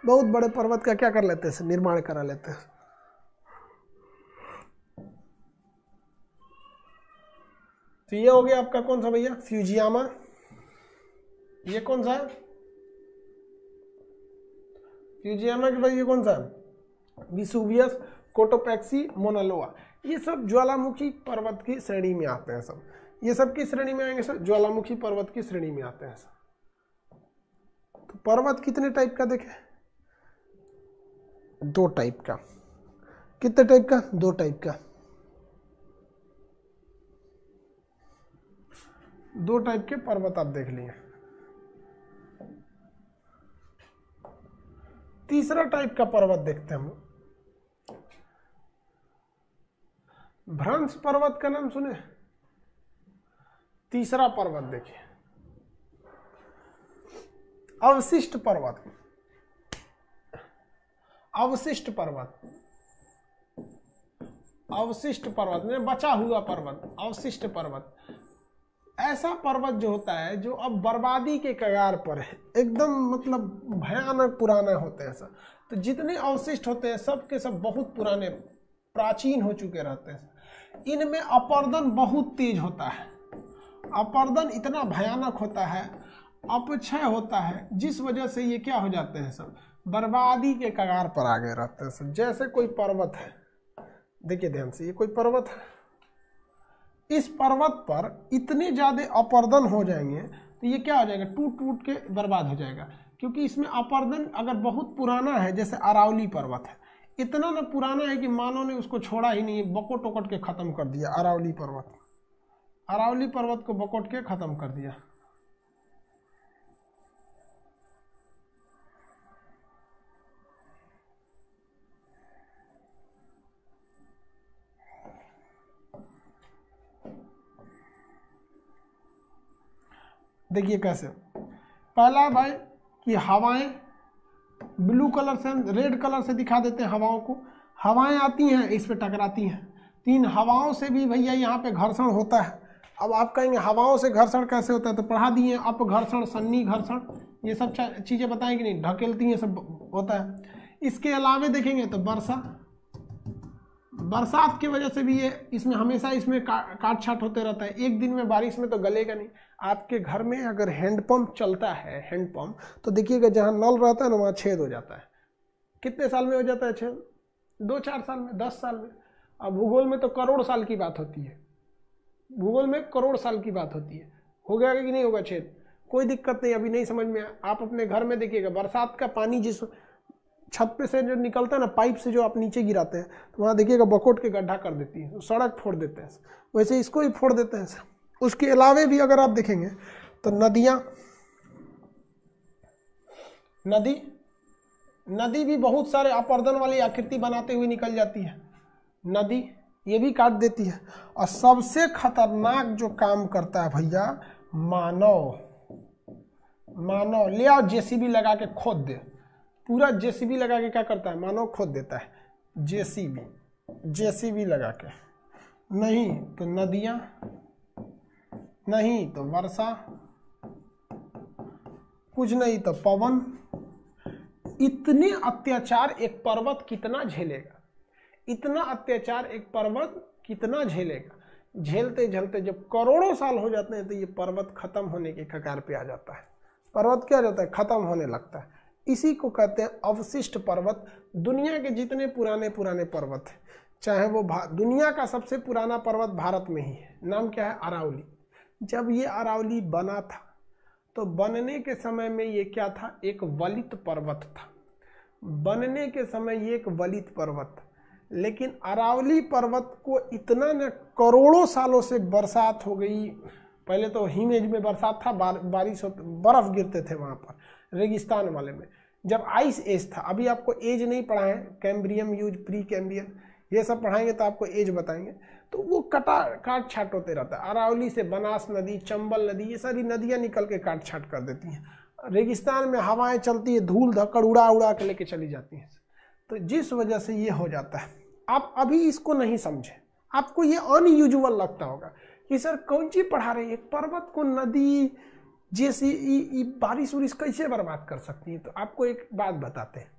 बहुत बड़े पर्वत का क्या कर लेते हैं, निर्माण करा लेते हैं। तो ये हो गया आपका कौन सा भैया, फ्यूजियामा। ये कौन सा है, फ्यूजियामा के भाई ये कौन सा है, विसुवियस, कोटोपैक्सी, मोना लोआ। ये सब ज्वालामुखी पर्वत की श्रेणी में आते हैं। सब ये सब की श्रेणी में आएंगे सर, ज्वालामुखी पर्वत की श्रेणी में आते हैं सर। तो पर्वत कितने टाइप का देखें, 2 टाइप का। कितने टाइप का, 2 टाइप का। 2 टाइप के पर्वत आप देख लिए। तीसरा टाइप का पर्वत देखते हैं हम। भ्रंश पर्वत का नाम सुने। तीसरा पर्वत देखिए, अवशिष्ट पर्वत। अवशिष्ट पर्वत, अवशिष्ट पर्वत में बचा हुआ पर्वत, अवशिष्ट पर्वत। ऐसा पर्वत जो होता है जो अब बर्बादी के कगार पर है, एकदम मतलब भयानक पुराना होते हैं सब। तो जितने अवशिष्ट होते हैं सब के सब बहुत पुराने, प्राचीन हो चुके रहते हैं। इनमें अपर्दन बहुत तेज होता है। अपर्दन इतना भयानक होता है, अपक्षय होता है, जिस वजह से ये क्या हो जाते हैं सब, बर्बादी के कगार पर आ गए रहते हैं सब। जैसे कोई पर्वत है, देखिए ध्यान से, ये कोई पर्वत है। इस पर्वत पर इतने ज्यादा अपर्दन हो जाएंगे तो ये क्या हो जाएगा, टूट टूट के बर्बाद हो जाएगा। क्योंकि इसमें अपर्दन अगर बहुत पुराना है, जैसे अरावली पर्वत है, इतना ना पुराना है कि मानव ने उसको छोड़ा ही नहीं, बकोट वकोट के खत्म कर दिया। अरावली पर्वत, अरावली पर्वत को बकोट के खत्म कर दिया। देखिए कैसे, पहला है भाई कि हवाएं, ब्लू कलर से हम रेड कलर से दिखा देते हैं हवाओं को। हवाएं आती हैं, इस पे टकराती हैं। 3 हवाओं से भी भैया यहाँ पे घर्षण होता है। अब आप कहेंगे हवाओं से घर्षण कैसे होता है, तो पढ़ा दिए आप घर्षण, सन्नी घर्षण, ये सब चीज़ें बताएंगे नहीं, ढकेलती हैं, सब होता है। इसके अलावे देखेंगे तो वर्षा, बरसात की वजह से भी ये इसमें हमेशा इसमें काट छाट होते रहता है। एक दिन में बारिश में तो गलेगा नहीं। आपके घर में अगर हैंडपंप चलता है, हैंडपंप, तो देखिएगा जहाँ नल रहता है ना वहाँ छेद हो जाता है। कितने साल में हो जाता है छेद, 2-4 साल में, 10 साल में। अब भूगोल में तो करोड़ साल की बात होती है, भूगोल में करोड़ साल की बात होती है। हो गया कि नहीं होगा छेद, कोई दिक्कत नहीं, अभी नहीं समझ में आया। आप अपने घर में देखिएगा, बरसात का पानी जिस छत पे से जो निकलता है ना, पाइप से जो आप नीचे गिराते हैं, तो वहाँ देखिएगा बकोट के गड्ढा कर देती है, सड़क फोड़ देते हैं। वैसे इसको ही फोड़ देते हैं। उसके अलावे भी अगर आप देखेंगे तो नदियाँ, नदी भी बहुत सारे अपर्दन वाली आकृति बनाते हुए निकल जाती है। नदी ये भी काट देती है। और सबसे खतरनाक जो काम करता है भैया, मानव, मानव ले आओ जेसीबी लगा के खोद दे, पूरा जेसीबी लगा के क्या करता है, मानव खोद देता है, जेसीबी, जेसीबी लगा के, नहीं तो नदियां, नहीं तो वर्षा, कुछ नहीं तो पवन। इतने अत्याचार एक पर्वत कितना झेलेगा, इतना अत्याचार एक पर्वत कितना झेलेगा। झेलते झेलते जब करोड़ों साल हो जाते हैं तो ये पर्वत खत्म होने के कगार पे आ जाता है, पर्वत क्या जाता है, खत्म होने लगता है। इसी को कहते हैं अवशिष्ट पर्वत। दुनिया के जितने पुराने पुराने पर्वत हैं, चाहे वो दुनिया का सबसे पुराना पर्वत भारत में ही है, नाम क्या है, अरावली। जब ये अरावली बना था तो बनने के समय में ये क्या था, एक वलित पर्वत था। बनने के समय ये एक वलित पर्वत था, लेकिन अरावली पर्वत को इतना न करोड़ों सालों से बरसात हो गई। पहले तो हिमेज में बरसात था, बारिश होती, बर्फ गिरते थे वहाँ पर रेगिस्तान वाले में, जब आइस एज था। अभी आपको एज नहीं पढ़ाएं, कैम्ब्रियम यूज, प्री कैम्ब्रियम, ये सब पढ़ाएंगे तो आपको एज बताएंगे। तो वो काट छाट होते रहता है। अरावली से बनास नदी, चंबल नदी, ये सारी नदियाँ निकल के काट छाट कर देती हैं। रेगिस्तान में हवाएं चलती है, धूल धक्कड़ उड़ा उड़ा के लेके चली जाती हैं। तो जिस वजह से ये हो जाता है, आप अभी इसको नहीं समझे, आपको ये अनयूजुअल लगता होगा कि सर कौन चीज पढ़ा रहे हैं, एक पर्वत को नदी जैसी बारिश उरिश कैसे बर्बाद कर सकती है। तो आपको एक बात बताते हैं,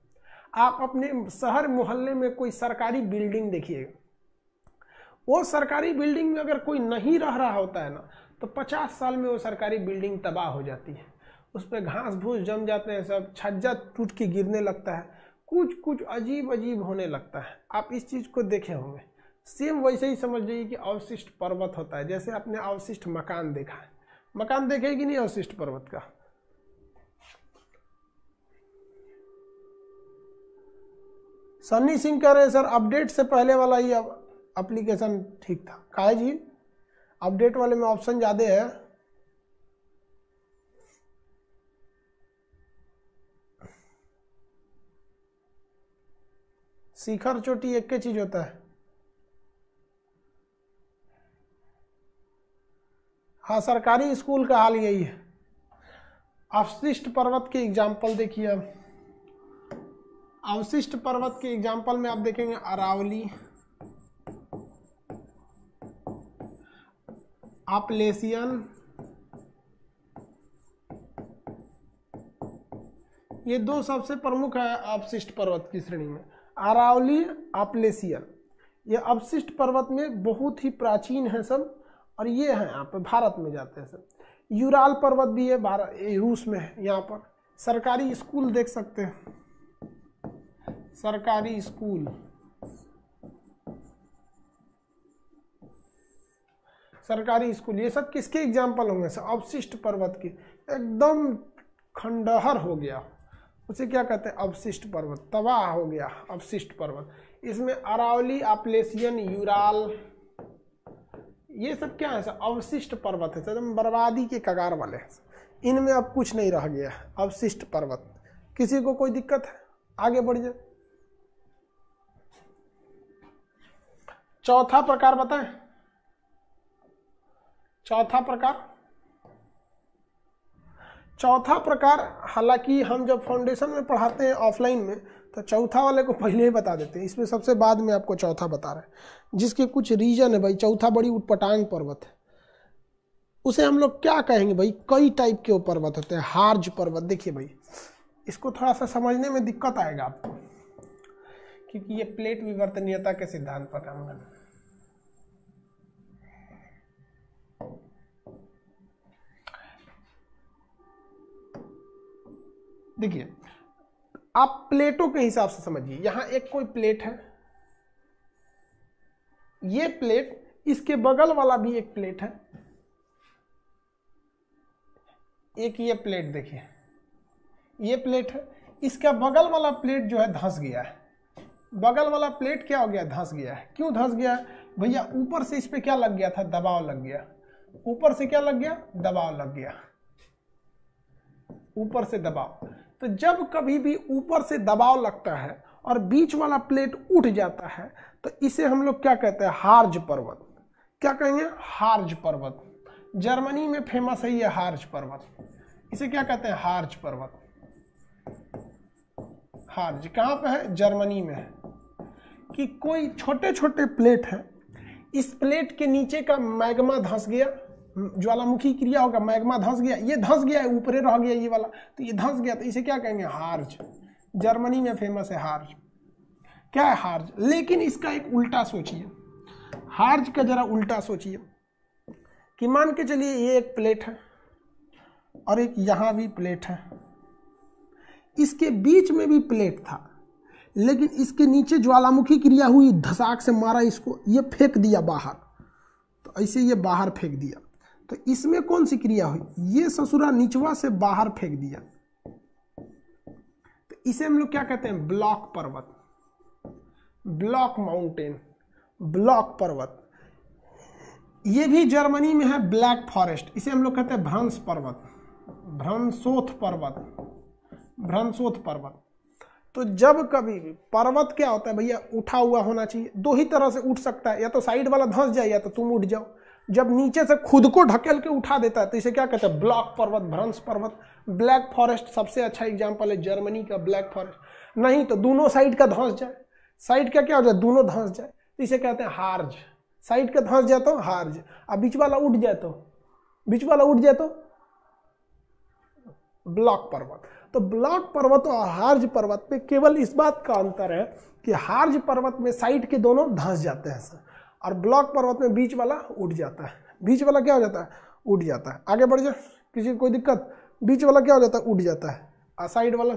आप अपने शहर मोहल्ले में कोई सरकारी बिल्डिंग देखिएगा, वो सरकारी बिल्डिंग में अगर कोई नहीं रह रहा होता है ना, तो 50 साल में वो सरकारी बिल्डिंग तबाह हो जाती है। उस पर घास भूस जम जाते हैं, सब छज्जा टूट के गिरने लगता है, कुछ कुछ अजीब अजीब होने लगता है। आप इस चीज़ को देखे होंगे। सेम वैसे ही समझ जाइए कि अवशिष्ट पर्वत होता है। जैसे आपने अवशिष्ट मकान देखा है, मकान देखे कि नहीं अवशिष्ट पर्वत का? सन्नी सिंह कह रहे हैं सर अपडेट से पहले वाला ही एप्लीकेशन ठीक था। काहे जी, अपडेट वाले में ऑप्शन ज़्यादा है। शिखर चोटी एक के चीज होता है। हाँ, सरकारी स्कूल का हाल यही है। अवशिष्ट पर्वत के एग्जाम्पल देखिए। अब अवशिष्ट पर्वत के एग्जाम्पल में आप देखेंगे अरावली, अपलेशियन, ये दो सबसे प्रमुख है अवशिष्ट पर्वत की श्रेणी में, अरावली, अपलेशियन। ये अवशिष्ट पर्वत में बहुत ही प्राचीन है सब, और ये है यहाँ पे भारत में जाते हैं सब। यूराल पर्वत भी है, भारत रूस में है। यहाँ पर सरकारी स्कूल देख सकते हैं, सरकारी स्कूल, सरकारी स्कूल, ये सब किसके एग्जाम्पल होंगे? अवशिष्ट पर्वत की। एकदम खंडहर हो गया, उसे क्या कहते हैं? अवशिष्ट पर्वत, तबाह हो गया अवशिष्ट पर्वत। इसमें अरावली, अपलेशियन, यूराल, ये सब क्या है? अवशिष्ट पर्वत है, एकदम बर्बादी के कगार वाले हैं। इनमें अब कुछ नहीं रह गया, अवशिष्ट पर्वत। किसी को कोई दिक्कत है? आगे बढ़ जाए। चौथा प्रकार बताएं, चौथा प्रकार। चौथा प्रकार, हालांकि हम जब फाउंडेशन में पढ़ाते हैं ऑफलाइन में, तो चौथा वाले को पहले ही बता देते हैं, इसमें सबसे बाद में आपको चौथा बता रहे हैं, जिसके कुछ रीजन है भाई। चौथा बड़ी उटपटांग पर्वत है, उसे हम लोग क्या कहेंगे भाई? कई टाइप के वो पर्वत होते हैं। हार्ज पर्वत, देखिए भाई, इसको थोड़ा सा समझने में दिक्कत आएगा आपको, क्योंकि ये प्लेट विवर्तनीयता के सिद्धांत पर काम करता है। देखिए, आप प्लेटों के हिसाब से समझिए। यहां एक कोई प्लेट है, ये प्लेट, इसके बगल वाला भी एक प्लेट है, एक ये प्लेट देखिए, ये प्लेट है, इसका बगल वाला प्लेट जो है धंस गया है। बगल वाला प्लेट क्या हो गया? धंस गया है। क्यों धंस गया है भैया? ऊपर से इस पे क्या लग गया था? दबाव लग गया। ऊपर से क्या लग गया? दबाव लग गया, ऊपर से दबाव। तो जब कभी भी ऊपर से दबाव लगता है और बीच वाला प्लेट उठ जाता है, तो इसे हम लोग क्या कहते हैं? हार्ज पर्वत। क्या कहेंगे? हार्ज पर्वत। जर्मनी में फेमस है ये हार्ज पर्वत। इसे क्या कहते हैं? हार्ज पर्वत। हार्ज कहाँ पे है? जर्मनी में है। कि कोई छोटे छोटे प्लेट है, इस प्लेट के नीचे का मैग्मा धंस गया, ज्वालामुखी क्रिया होगा, मैग्मा धंस गया, ये धंस गया है, ऊपरे रह गया ये वाला, तो ये धंस गया, तो इसे क्या कहेंगे? हार्ज। जर्मनी में फेमस है हार्ज। क्या है हार्ज? लेकिन इसका एक उल्टा सोचिए, हार्ज का जरा उल्टा सोचिए कि मान के चलिए ये एक प्लेट है और एक यहां भी प्लेट है, इसके बीच में भी प्लेट था, लेकिन इसके नीचे ज्वालामुखी क्रिया हुई, धसाक से मारा इसको, ये फेंक दिया बाहर, तो ऐसे ये बाहर फेंक दिया, तो इसमें कौन सी क्रिया हुई? ये ससुरा निचवा से बाहर फेंक दिया, तो इसे हम लोग क्या कहते हैं? ब्लॉक पर्वत, ब्लॉक माउंटेन, ब्लॉक पर्वत। ये भी जर्मनी में है ब्लैक फॉरेस्ट, इसे हम लोग कहते हैं भ्रंश पर्वत, भ्रंशोथ पर्वत, भ्रंशोथ पर्वत। तो जब कभी भी पर्वत क्या होता है भैया? उठा हुआ होना चाहिए। दो ही तरह से उठ सकता है, या तो साइड वाला धंस जाए या तो तुम उठ जाओ। जब नीचे से खुद को ढकेल के उठा देता है तो इसे क्या कहते हैं? ब्लॉक पर्वत, भ्रंश पर्वत। ब्लैक फॉरेस्ट सबसे अच्छा एग्जाम्पल है जर्मनी का ब्लैक फॉरेस्ट। नहीं तो दोनों साइड का धंस जाए, साइड का क्या हो जाए? दोनों धंस जाए, तो इसे कहते हैं हार्ज। साइड का धंस जाए तो हार्ज, अब बीच वाला उठ जाए तो, बीच वाला उठ जाए तो ब्लॉक पर्वत। तो ब्लॉक पर्वत और हार्ज पर्वत पे केवल इस बात का अंतर है कि हार्ज पर्वत में साइड के दोनों धंस जाते हैं सर, और ब्लॉक पर्वत में बीच वाला उठ जाता है। बीच वाला क्या हो जाता है? उठ जाता है। आगे बढ़ जाए, किसी को कोई दिक्कत? बीच वाला क्या हो जाता है? उठ जाता है। और साइड वाला,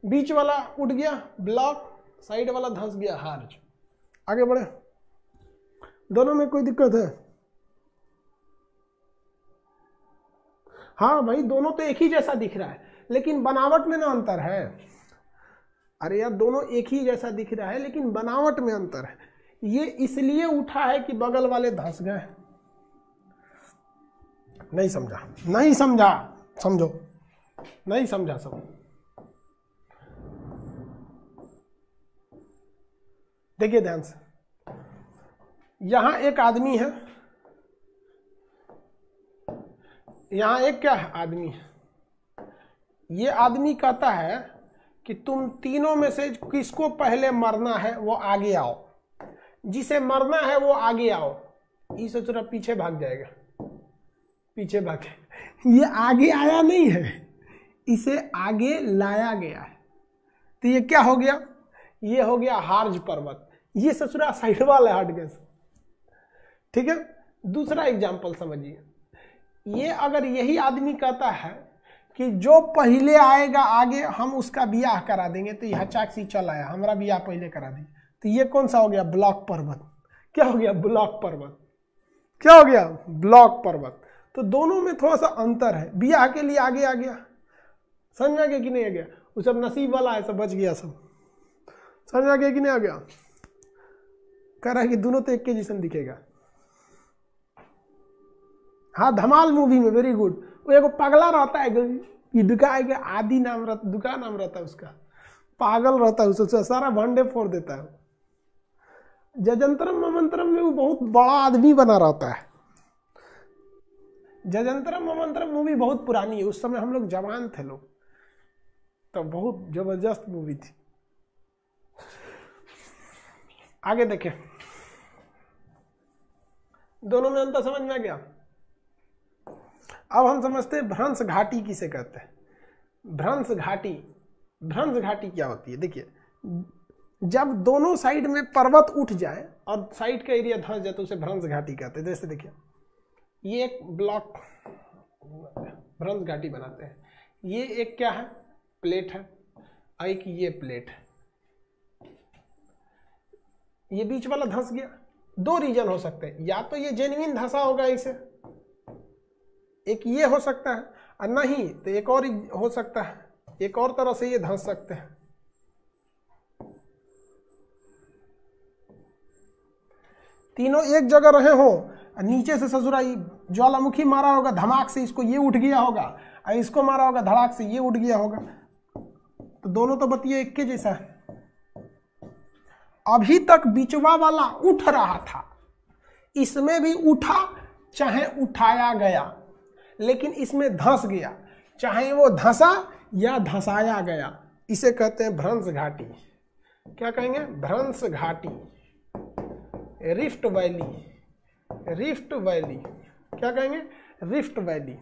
बीच वाला उठ गया ब्लॉक, साइड वाला धंस गया हार्ज। आगे बढ़े, दोनों में कोई दिक्कत है? हाँ भाई, दोनों तो एक ही जैसा दिख रहा है, लेकिन बनावट में ना अंतर है। अरे यार, दोनों एक ही जैसा दिख रहा है लेकिन बनावट में अंतर है। ये इसलिए उठा है कि बगल वाले धंस गए। नहीं समझा? नहीं समझा? समझो। नहीं समझा सब? देखिए ध्यान से, यहां एक आदमी है, यहां एक क्या है? आदमी है। ये आदमी कहता है कि तुम तीनों में से किसको पहले मरना है वो आगे आओ, जिसे मरना है वो आगे आओ। ये सोच पीछे भाग जाएगा, पीछे भागे। ये आगे आया नहीं है, इसे आगे लाया गया है। तो ये क्या हो गया? ये हो गया हार्ज पर्वत। ये ससुरा साइड वाला हट गया। ठीक है, दूसरा एग्जाम्पल समझिए। ये अगर यही आदमी कहता है कि जो पहले आएगा आगे हम उसका बियाह करा देंगे, तो यह चाकसी चल आया, हमारा बियाह पहले करा दी, तो ये कौन सा हो गया? ब्लॉक पर्वत। क्या हो गया? ब्लॉक पर्वत। क्या हो गया? ब्लॉक पर्वत। तो दोनों में थोड़ा सा अंतर है। बियाह के लिए आगे आ गया, समझ में आ गया कि नहीं आ गया? वो सब नसीब वाला है, सब बच गया सब। समझ में आ गया कि नहीं आ गया? कह रहा है कि दोनों तो एक के जैसन दिखेगा। हाँ, धमाल मूवी में, वेरी गुड। वो एक पगला रहता है, दुका आदि नाम रहता, दुका नाम रहता है उसका, पागल रहता है, उससे सारा भंडे फोड़ देता है। जजंतरम ममंतरम में वो बहुत बड़ा आदमी बना रहता है। जजंतरम ममंतरम मूवी बहुत पुरानी है, उस समय हम लोग जवान थे लोग, तो बहुत जबरदस्त मूवी थी। आगे देखें, दोनों में अंतर समझ में आ गया? अब हम समझते हैं भ्रंश घाटी किसे कहते हैं। भ्रंश घाटी, भ्रंश घाटी क्या होती है? देखिए, जब दोनों साइड में पर्वत उठ जाए और साइड का एरिया धंस जाए तो उसे भ्रंश घाटी कहते हैं। जैसे देखिए, ये एक ब्लॉक भ्रंश घाटी बनाते हैं। ये एक क्या है? प्लेट है, और एक ये प्लेट है। ये बीच वाला धंस गया। दो रीजन हो सकते हैं, या तो ये जेन्युइन धंसा होगा इसे, एक ये हो सकता है, और नहीं तो एक और हो सकता है, एक और तरह से ये धंस सकते हैं। तीनों एक जगह रहे हो, नीचे से ससुराई ज्वालामुखी मारा होगा धमाक से, इसको ये उठ गया होगा, और इसको मारा होगा धड़ाक से ये उठ गया होगा, तो दोनों तो बतिया एक के जैसा है। अभी तक बिचवा वाला उठ रहा था, इसमें भी उठा, चाहे उठाया गया, लेकिन इसमें धंस गया, चाहे वो धंसा या धंसाया गया, इसे कहते हैं भ्रंश घाटी। क्या कहेंगे? भ्रंश घाटी। रिफ्ट वैली, रिफ्ट वैली, क्या कहेंगे? Rift valley.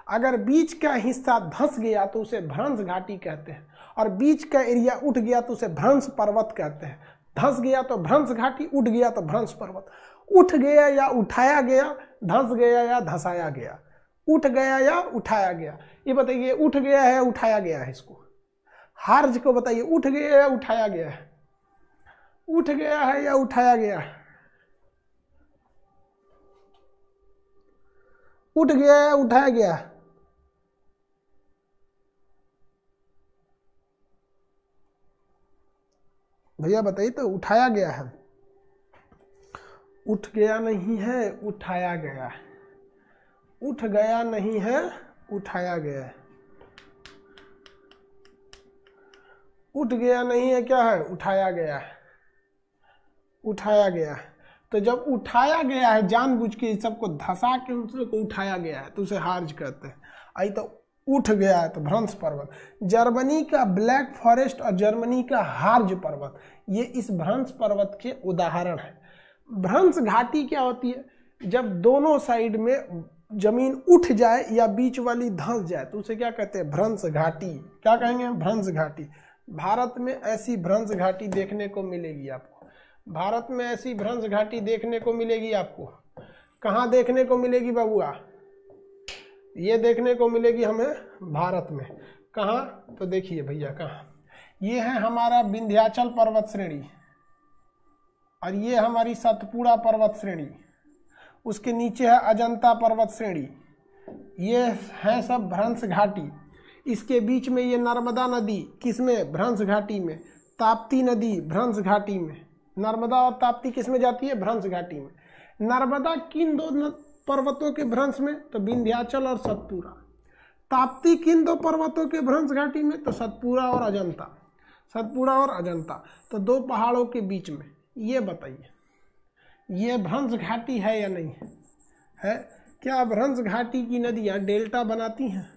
अगर बीच का हिस्सा धंस गया तो उसे भ्रंश घाटी कहते हैं, और बीच का एरिया उठ गया तो उसे भ्रंश पर्वत कहते हैं। धंस गया तो भ्रंश घाटी, उठ गया तो भ्रंश पर्वत। उठ गया या उठाया गया, धंस गया या धंसाया गया, उठ गया या उठाया गया। ये बताइए उठ गया है उठाया गया है? इसको हार्ज को बताइए, उठ गया या उठाया गया है? उठ गया है या उठाया गया है? उठ गया या उठाया गया? भैया बताइए तो, उठाया गया है? उठ गया नहीं है, उठाया गया है। उठ गया नहीं है, उठाया गया है। उठ गया नहीं है, क्या है? उठाया गया है। उठाया गया है। तो जब उठाया गया है जानबूझ के सबको धंसा के उसको उठाया गया है तो उसे हार्ज कहते हैं। आई तो उठ गया है तो भ्रंश पर्वत। जर्मनी का ब्लैक फॉरेस्ट और जर्मनी का हार्ज पर्वत, ये इस भ्रंश पर्वत के उदाहरण है। भ्रंश घाटी क्या होती है? जब दोनों साइड में जमीन उठ जाए या बीच वाली धंस जाए तो उसे क्या कहते हैं? भ्रंश घाटी। क्या कहेंगे? भ्रंश घाटी। भारत में ऐसी भ्रंश घाटी देखने को मिलेगी आपको। भारत में ऐसी भ्रंश घाटी देखने को मिलेगी आपको। कहाँ देखने को मिलेगी बाबूआ? ये देखने को मिलेगी हमें भारत में। कहाँ? तो देखिए भैया कहाँ, ये है हमारा विंध्याचल पर्वत श्रेणी, और ये हमारी सतपुड़ा पर्वत श्रेणी, उसके नीचे है अजंता पर्वत श्रेणी। ये है सब भ्रंश घाटी। इसके बीच में ये नर्मदा नदी, किसमें? भ्रंश घाटी में। ताप्ती नदी भ्रंश घाटी में। नर्मदा और ताप्ती किसमें जाती है? भ्रंश घाटी में। नर्मदा किन दो पर्वतों के भ्रंश में? तो विंध्याचल और सतपुड़ा। ताप्ती किन दो पर्वतों के भ्रंश घाटी में? तो सतपुड़ा और अजंता। सतपुड़ा और अजंता, तो दो पहाड़ों के बीच में। ये बताइए ये भ्रंश घाटी है या नहीं है? क्या भ्रंश घाटी की नदियां डेल्टा बनाती हैं?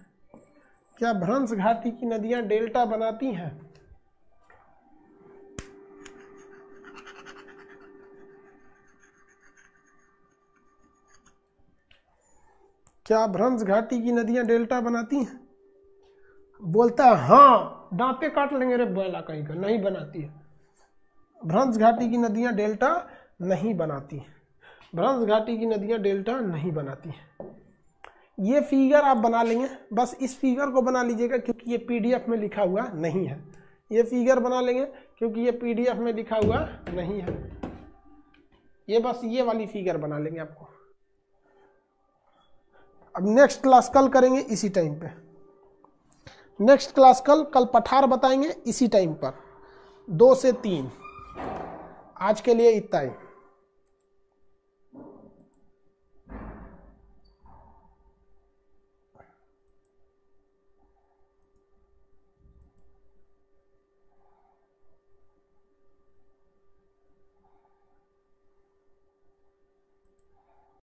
क्या भ्रंश घाटी की नदियां डेल्टा बनाती हैं? क्या भ्रंश घाटी की नदियां डेल्टा बनाती हैं? बोलता है हाँ, दांते काट लेंगे रे बैला कहीं का। नहीं बनाती है। भ्रंश घाटी की नदियां डेल्टा नहीं बनाती हैं। भ्रंश घाटी की नदियां डेल्टा नहीं बनाती हैं। ये फिगर आप बना लेंगे, बस इस फिगर को बना लीजिएगा क्योंकि ये पीडीएफ में लिखा हुआ नहीं है। ये फिगर बना लेंगे क्योंकि ये पीडीएफ में लिखा हुआ नहीं है। ये बस ये वाली फिगर बना लेंगे आपको। अब नेक्स्ट क्लास कल करेंगे इसी टाइम पे। नेक्स्ट क्लास कल पठार बताएंगे इसी टाइम पर 2 से 3। आज के लिए इतना ही।